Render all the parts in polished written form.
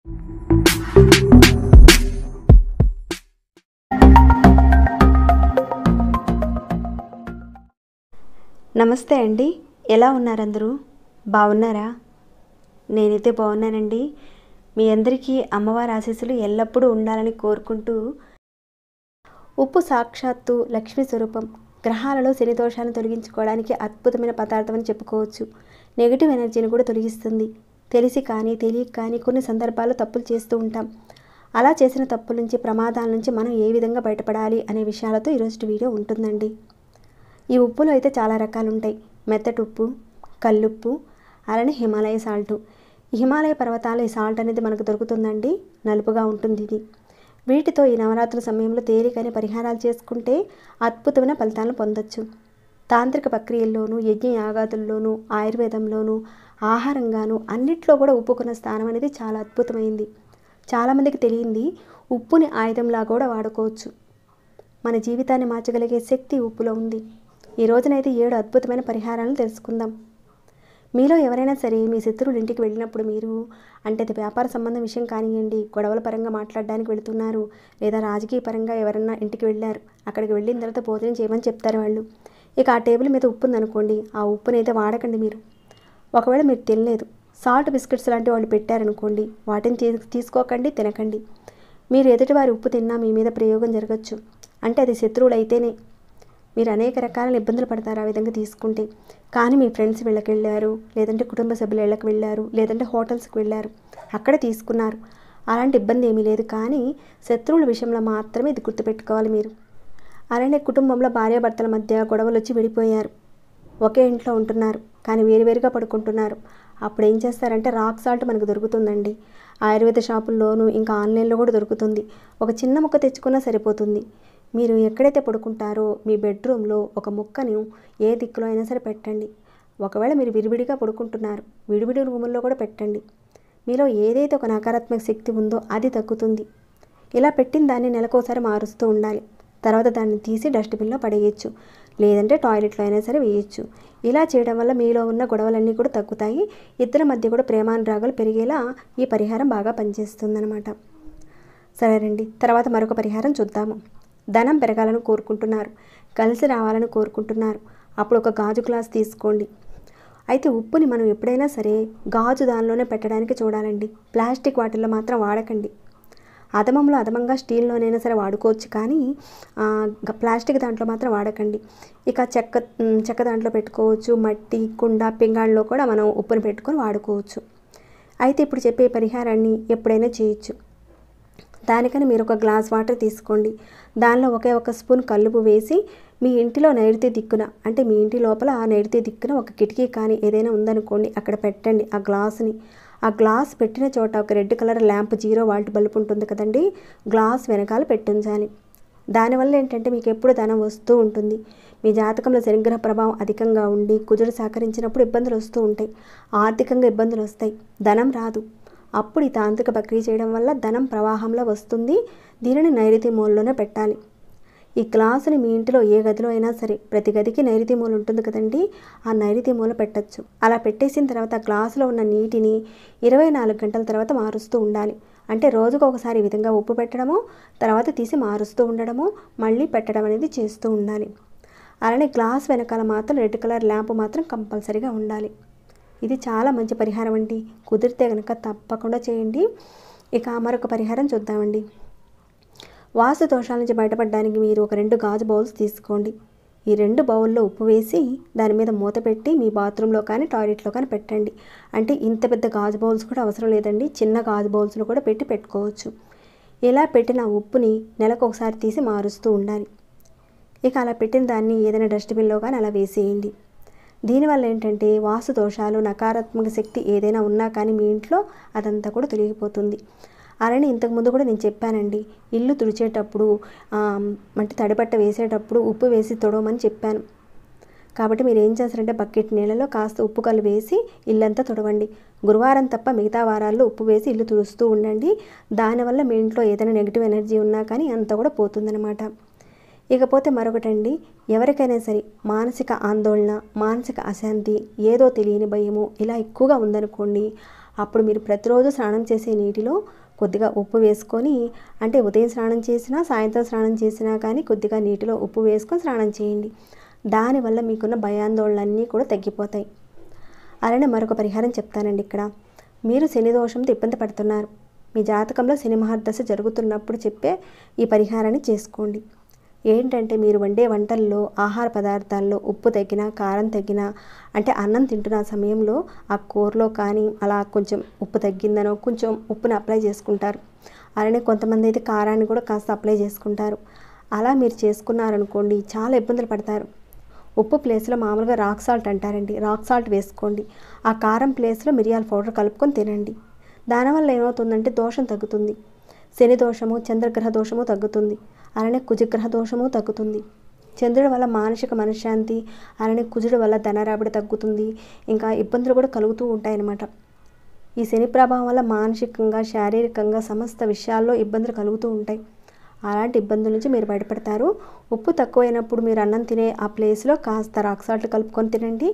నమస్తే అండి, ఎలా ఉన్నారు అందరూ? బాగున్నారా? నేనైతే బాగున్నానండి. మీ అందరికీ అమ్మవారి ఆశీస్సులు ఎల్లప్పుడూ ఉండాలని కోరుకుంటూ, ఉప్పు సాక్షాత్తు లక్ష్మీ స్వరూపం. గ్రహాలలో శని దోషాలను తొలగించుకోవడానికి అద్భుతమైన పదార్థం అని చెప్పుకోవచ్చు. నెగిటివ్ ఎనర్జీని కూడా తొలగిస్తుంది. తెలిసి కానీ తెలియక కానీ కొన్ని సందర్భాల్లో తప్పులు చేస్తూ ఉంటాం. అలా చేసిన తప్పుల నుంచి, ప్రమాదాల నుంచి మనం ఏ విధంగా బయటపడాలి అనే విషయాలతో ఈరోజు వీడియో ఉంటుందండి. ఈ ఉప్పులో అయితే చాలా రకాలు ఉంటాయి. మెత్తటి ఉప్పు, కల్లుప్పు, అలానే హిమాలయ సాల్టు. ఈ హిమాలయ పర్వతాల ఈ సాల్ట్ అనేది మనకు దొరుకుతుందండి. నలుపుగా ఉంటుంది ఇది. వీటితో ఈ నవరాత్రుల సమయంలో తేలికైన పరిహారాలు చేసుకుంటే అద్భుతమైన ఫలితాలను పొందొచ్చు. తాంత్రిక ప్రక్రియల్లోనూ, యజ్ఞ యాగాదుల్లోనూ, ఆయుర్వేదంలోనూ, ఆహారంగాను అన్నిట్లో కూడా ఉప్పుకున్న స్థానం అనేది చాలా అద్భుతమైంది. చాలామందికి తెలియంది ఉప్పుని ఆయుధంలా కూడా వాడుకోవచ్చు. మన జీవితాన్ని మార్చగలిగే శక్తి ఉప్పులో ఉంది. ఈ రోజునైతే 7 అద్భుతమైన పరిహారాలను తెలుసుకుందాం. మీలో ఎవరైనా సరే మీ శత్రువుల ఇంటికి వెళ్ళినప్పుడు మీరు అంటే అది వ్యాపార సంబంధం విషయం కానివ్వండి, గొడవల పరంగా మాట్లాడడానికి వెళుతున్నారు, లేదా రాజకీయ పరంగా ఎవరన్నా ఇంటికి వెళ్ళారు, అక్కడికి వెళ్ళిన తర్వాత భోజనం చేయమని చెప్తారు వాళ్ళు. ఇక ఆ టేబుల్ మీద ఉప్పు ఉందనుకోండి, ఆ ఉప్పుని అయితే వాడకండి మీరు. ఒకవేళ మీరు తినలేదు, సాల్ట్ బిస్కెట్స్ లాంటి వాళ్ళు పెట్టారనుకోండి, వాటిని తీసుకోకండి, తినకండి. మీరు ఎదుటివారి ఉప్పు తిన్నా మీ మీద ప్రయోగం జరగచ్చు. అంటే అది శత్రువులు అయితేనే. మీరు అనేక రకాల ఇబ్బందులు పడతారు ఆ విధంగా తీసుకుంటే. కానీ మీ ఫ్రెండ్స్ వీళ్ళకి వెళ్ళారు, లేదంటే కుటుంబ సభ్యులు ఇళ్ళకి వెళ్ళారు, లేదంటే హోటల్స్కి వెళ్ళారు, అక్కడ తీసుకున్నారు, అలాంటి ఇబ్బంది ఏమీ లేదు. కానీ శత్రువుల విషయంలో మాత్రమే ఇది గుర్తుపెట్టుకోవాలి మీరు. అలానే కుటుంబంలో భార్యాభర్తల మధ్య గొడవలు వచ్చి విడిపోయారు, ఒకే ఇంట్లో ఉంటున్నారు, కానీ వేరువేరుగా పడుకుంటున్నారు. అప్పుడు ఏం చేస్తారంటే రాక్ సాల్ట్ మనకు దొరుకుతుందండి. ఆయుర్వేద షాపుల్లోనూ ఇంకా ఆన్లైన్లో కూడా దొరుకుతుంది. ఒక చిన్న ముక్క తెచ్చుకున్నా సరిపోతుంది. మీరు ఎక్కడైతే పడుకుంటారో మీ బెడ్రూమ్లో ఒక ముక్కను ఏ దిక్కులో అయినా సరే పెట్టండి. ఒకవేళ మీరు విడివిడిగా పడుకుంటున్నారు, విడివిడి రూముల్లో కూడా పెట్టండి. మీలో ఏదైతే ఒక నకారాత్మక శక్తి ఉందో అది తగ్గుతుంది. ఇలా పెట్టిన దాన్ని నెలకోసారి మారుస్తూ ఉండాలి. తర్వాత దాన్ని తీసి డస్ట్బిన్లో పడేయచ్చు, లేదంటే టాయిలెట్లో అయినా సరే వేయచ్చు. ఇలా చేయడం వల్ల మీలో ఉన్న గొడవలన్నీ కూడా తగ్గుతాయి. ఇద్దరి మధ్య కూడా ప్రేమానురాగాలు పెరిగేలా ఈ పరిహారం బాగా పనిచేస్తుందన్నమాట. సరేనండి, తర్వాత మరొక పరిహారం చూద్దాము. ధనం పెరగాలని కోరుకుంటున్నారు, కలిసి రావాలని కోరుకుంటున్నారు, అప్పుడు ఒక గాజు గ్లాస్ తీసుకోండి. అయితే ఉప్పుని మనం ఎప్పుడైనా సరే గాజు దానిలోనే పెట్టడానికి చూడాలండి. ప్లాస్టిక్ వాటిల్లో మాత్రం వాడకండి. అధమంలో అధమంగా స్టీల్లోనైనా సరే వాడుకోవచ్చు, కానీ ప్లాస్టిక్ దాంట్లో మాత్రం వాడకండి. ఇక చెక్క దాంట్లో పెట్టుకోవచ్చు, మట్టి, కుండ, పింగాళ్ళలో కూడా మనం ఉప్పుని పెట్టుకొని వాడుకోవచ్చు. అయితే ఇప్పుడు చెప్పే పరిహారాన్ని ఎప్పుడైనా చేయొచ్చు. దానికని మీరు ఒక గ్లాస్ వాటర్ తీసుకోండి. దానిలో ఒకే ఒక స్పూన్ కల్లుపు వేసి మీ ఇంటిలో నైరుతి దిక్కున, అంటే మీ ఇంటి లోపల ఆ నైరుతి దిక్కున ఒక కిటికీ కానీ ఏదైనా ఉందనుకోండి, అక్కడ పెట్టండి ఆ గ్లాసుని. ఆ గ్లాస్ పెట్టిన చోట ఒక red colour lamp 0 watt bulb ఉంటుంది కదండి, గ్లాస్ వెనకాల పెట్టించాలి. దానివల్ల ఏంటంటే మీకు ఎప్పుడు ధనం వస్తూ ఉంటుంది. మీ జాతకంలో శనిగ్రహ ప్రభావం అధికంగా ఉండి కుజుడు సహకరించినప్పుడు ఇబ్బందులు వస్తూ ఉంటాయి, ఆర్థికంగా ఇబ్బందులు వస్తాయి, ధనం రాదు. అప్పుడు ఈ తాంత్రిక ప్రక్రియ చేయడం వల్ల ధనం ప్రవాహంలో వస్తుంది. దీనిని నైరుతి మూలలోనే పెట్టాలి. ఈ గ్లాసుని మీ ఇంటిలో ఏ గదిలో అయినా సరే, ప్రతి గదికి నైరుతి మూల ఉంటుంది కదండి, ఆ నైరుతి మూల పెట్టచ్చు. అలా పెట్టేసిన తర్వాత గ్లాసులో ఉన్న నీటిని 24 గంటల తర్వాత మారుస్తూ ఉండాలి. అంటే రోజుకు ఒకసారి ఈ విధంగా ఉప్పు పెట్టడము, తర్వాత తీసి మారుస్తూ ఉండడము, మళ్ళీ పెట్టడం అనేది చేస్తూ ఉండాలి. అలానే గ్లాస్ వెనకాల మాత్రం రెడ్ కలర్ ల్యాంప్ మాత్రం కంపల్సరీగా ఉండాలి. ఇది చాలా మంచి పరిహారం అండి. కుదిరితే కనుక తప్పకుండా చేయండి. ఇక మరొక పరిహారం చూద్దామండి. వాస్తు దోషాల నుంచి బయటపడడానికి మీరు ఒక 2 గాజు బౌల్స్ తీసుకోండి. ఈ 2 బౌల్లో ఉప్పు వేసి దాని మీద మూత పెట్టి మీ బాత్రూంలో కానీ టాయిలెట్లో కానీ పెట్టండి. అంటే ఇంత పెద్ద గాజు బౌల్స్ కూడా అవసరం లేదండి, చిన్న గాజు బౌల్స్లో కూడా పెట్టుకోవచ్చు. ఇలా పెట్టిన ఉప్పుని నెలకు ఒకసారి తీసి మారుస్తూ ఉండాలి. ఇక అలా పెట్టిన దాన్ని ఏదైనా డస్ట్బిన్లో కానీ అలా వేసేయండి. దీనివల్ల ఏంటంటే వాస్తు దోషాలు, నకారాత్మక శక్తి ఏదైనా ఉన్నా కానీ మీ ఇంట్లో అదంతా కూడా తొలగిపోతుంది. అలానే ఇంతకుముందు కూడా నేను చెప్పానండి, ఇల్లు తుడిచేటప్పుడు అంటే తడిబట్ట వేసేటప్పుడు ఉప్పు వేసి తొడవమని చెప్పాను. కాబట్టి మీరు ఏం చేస్తారంటే బకెట్ నీళ్ళలో కాస్త ఉప్పు కల్లు వేసి ఇల్లంతా తొడవండి. గురువారం తప్ప మిగతా వారాల్లో ఉప్పు వేసి ఇల్లు తుడుస్తూ ఉండండి. దానివల్ల మీ ఇంట్లో ఏదైనా నెగిటివ్ ఎనర్జీ ఉన్నా కానీ అంతా కూడా పోతుందన్నమాట. ఇకపోతే మరొకటండి, ఎవరికైనా సరే మానసిక ఆందోళన, మానసిక అశాంతి, ఏదో తెలియని భయము ఇలా ఎక్కువగా ఉందనుకోండి, అప్పుడు మీరు ప్రతిరోజు స్నానం చేసే నీటిలో కొద్దిగా ఉప్పు వేసుకొని, అంటే ఉదయం స్నానం చేసినా సాయంత్రం స్నానం చేసినా కానీ కొద్దిగా నీటిలో ఉప్పు వేసుకొని స్నానం చేయండి. దానివల్ల మీకున్న భయాందోళనలన్నీ కూడా తగ్గిపోతాయి. అలానే మరొక పరిహారం చెప్తానండి. ఇక్కడ మీరు శని దోషంతో ఇబ్బంది పడుతున్నారు. మీ జాతకంలో శని మహర్దశ జరుగుతున్నప్పుడు చెప్పే ఈ పరిహారాన్ని చేసుకోండి. ఏంటంటే మీరు వండే వంటల్లో ఆహార పదార్థాల్లో ఉప్పు తగ్గినా కారం తగ్గినా, అంటే అన్నం తింటున్న సమయంలో ఆ కూరలో కానీ అలా కొంచెం ఉప్పు తగ్గిందనో కొంచెం ఉప్పుని అప్లై చేసుకుంటారు. అలానే కొంతమంది అయితే కారాన్ని కూడా కాస్త అప్లై చేసుకుంటారు. అలా మీరు చేసుకున్నారనుకోండి చాలా ఇబ్బందులు పడతారు. ఉప్పు ప్లేస్లో మామూలుగా రాక్ సాల్ట్ అంటారండి, రాక్ సాల్ట్ వేసుకోండి. ఆ కారం ప్లేస్లో మిరియాల పౌడర్ కలుపుకొని తినండి. దానివల్ల ఏమవుతుందంటే దోషం తగ్గుతుంది. శని దోషము చంద్రగ్రహ దోషము తగ్గుతుంది. అలానే కుజగ్రహ దోషము తగ్గుతుంది. చంద్రుడి వల్ల మానసిక మనశ్శాంతి, అలానే కుజుడి వల్ల ధనరాబడి తగ్గుతుంది. ఇంకా ఇబ్బందులు కూడా కలుగుతూ ఉంటాయన్నమాట. ఈ శని ప్రభావం వల్ల మానసికంగా శారీరకంగా సమస్త విషయాల్లో ఇబ్బందులు కలుగుతూ ఉంటాయి. అలాంటి ఇబ్బందుల నుంచి మీరు బయటపడతారు. ఉప్పు తక్కువైనప్పుడు మీరు అన్నం తినే ఆ ప్లేస్లో కాస్త రాక్ సాల్ట్ కలుపుకొని తినండి.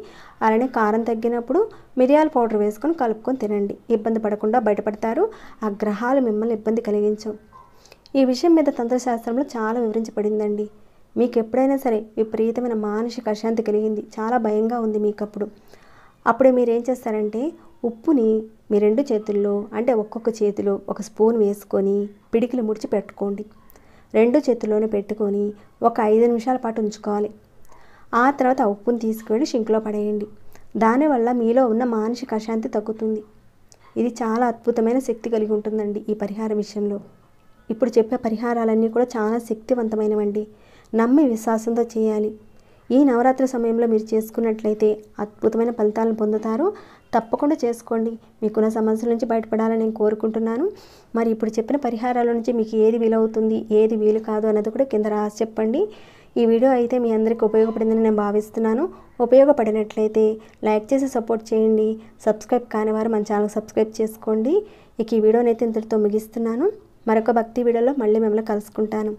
అలానే కారం తగ్గినప్పుడు మిరియాల పౌడర్ వేసుకొని కలుపుకొని తినండి. ఇబ్బంది పడకుండా బయటపడతారు. ఆ గ్రహాలు మిమ్మల్ని ఇబ్బంది కలిగించవు. ఈ విషయం మీద తంత్రశాస్త్రంలో చాలా వివరించబడిందండి. మీకు ఎప్పుడైనా సరే విపరీతమైన మానసిక అశాంతి కలిగింది, చాలా భయంగా ఉంది మీకు, అప్పుడే మీరు ఏం చేస్తారంటే ఉప్పుని మీ 2 చేతుల్లో, అంటే ఒక్కొక్క చేతిలో ఒక స్పూన్ వేసుకొని పిడికిలు ముడిచి పెట్టుకోండి. 2 చేతుల్లోనే పెట్టుకొని ఒక 5 నిమిషాల పాటు ఉంచుకోవాలి. ఆ తర్వాత ఆ ఉప్పుని తీసుకువెళ్ళి షింక్లో పడేయండి. దానివల్ల మీలో ఉన్న మానసిక అశాంతి తగ్గుతుంది. ఇది చాలా అద్భుతమైన శక్తి కలిగి ఉంటుందండి ఈ పరిహార విషయంలో. ఇప్పుడు చెప్పే పరిహారాలన్నీ కూడా చాలా శక్తివంతమైనవండి. నమ్మి విశ్వాసంతో చేయాలి. ఈ నవరాత్రి సమయంలో మీరు చేసుకున్నట్లయితే అద్భుతమైన ఫలితాలను పొందుతారు. తప్పకుండా చేసుకోండి. మీకున్న సమస్యల నుంచి బయటపడాలని నేను కోరుకుంటున్నాను. మరి ఇప్పుడు చెప్పిన పరిహారాల నుంచి మీకు ఏది వీలవుతుంది, ఏది వీలు కాదు అన్నది కూడా కింద రాసి చెప్పండి. ఈ వీడియో అయితే మీ అందరికీ ఉపయోగపడిందని నేను భావిస్తున్నాను. ఉపయోగపడినట్లయితే లైక్ చేసి సపోర్ట్ చేయండి. సబ్స్క్రైబ్ కాని వారు మన ఛానల్ సబ్స్క్రైబ్ చేసుకోండి. ఇక ఈ వీడియోని అయితే ఇంతటితో ముగిస్తున్నాను. మరొక భక్తి వీడియోలో మళ్ళీ మిమ్మల్ని కలుసుకుంటాను.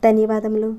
ధన్యవాదములు.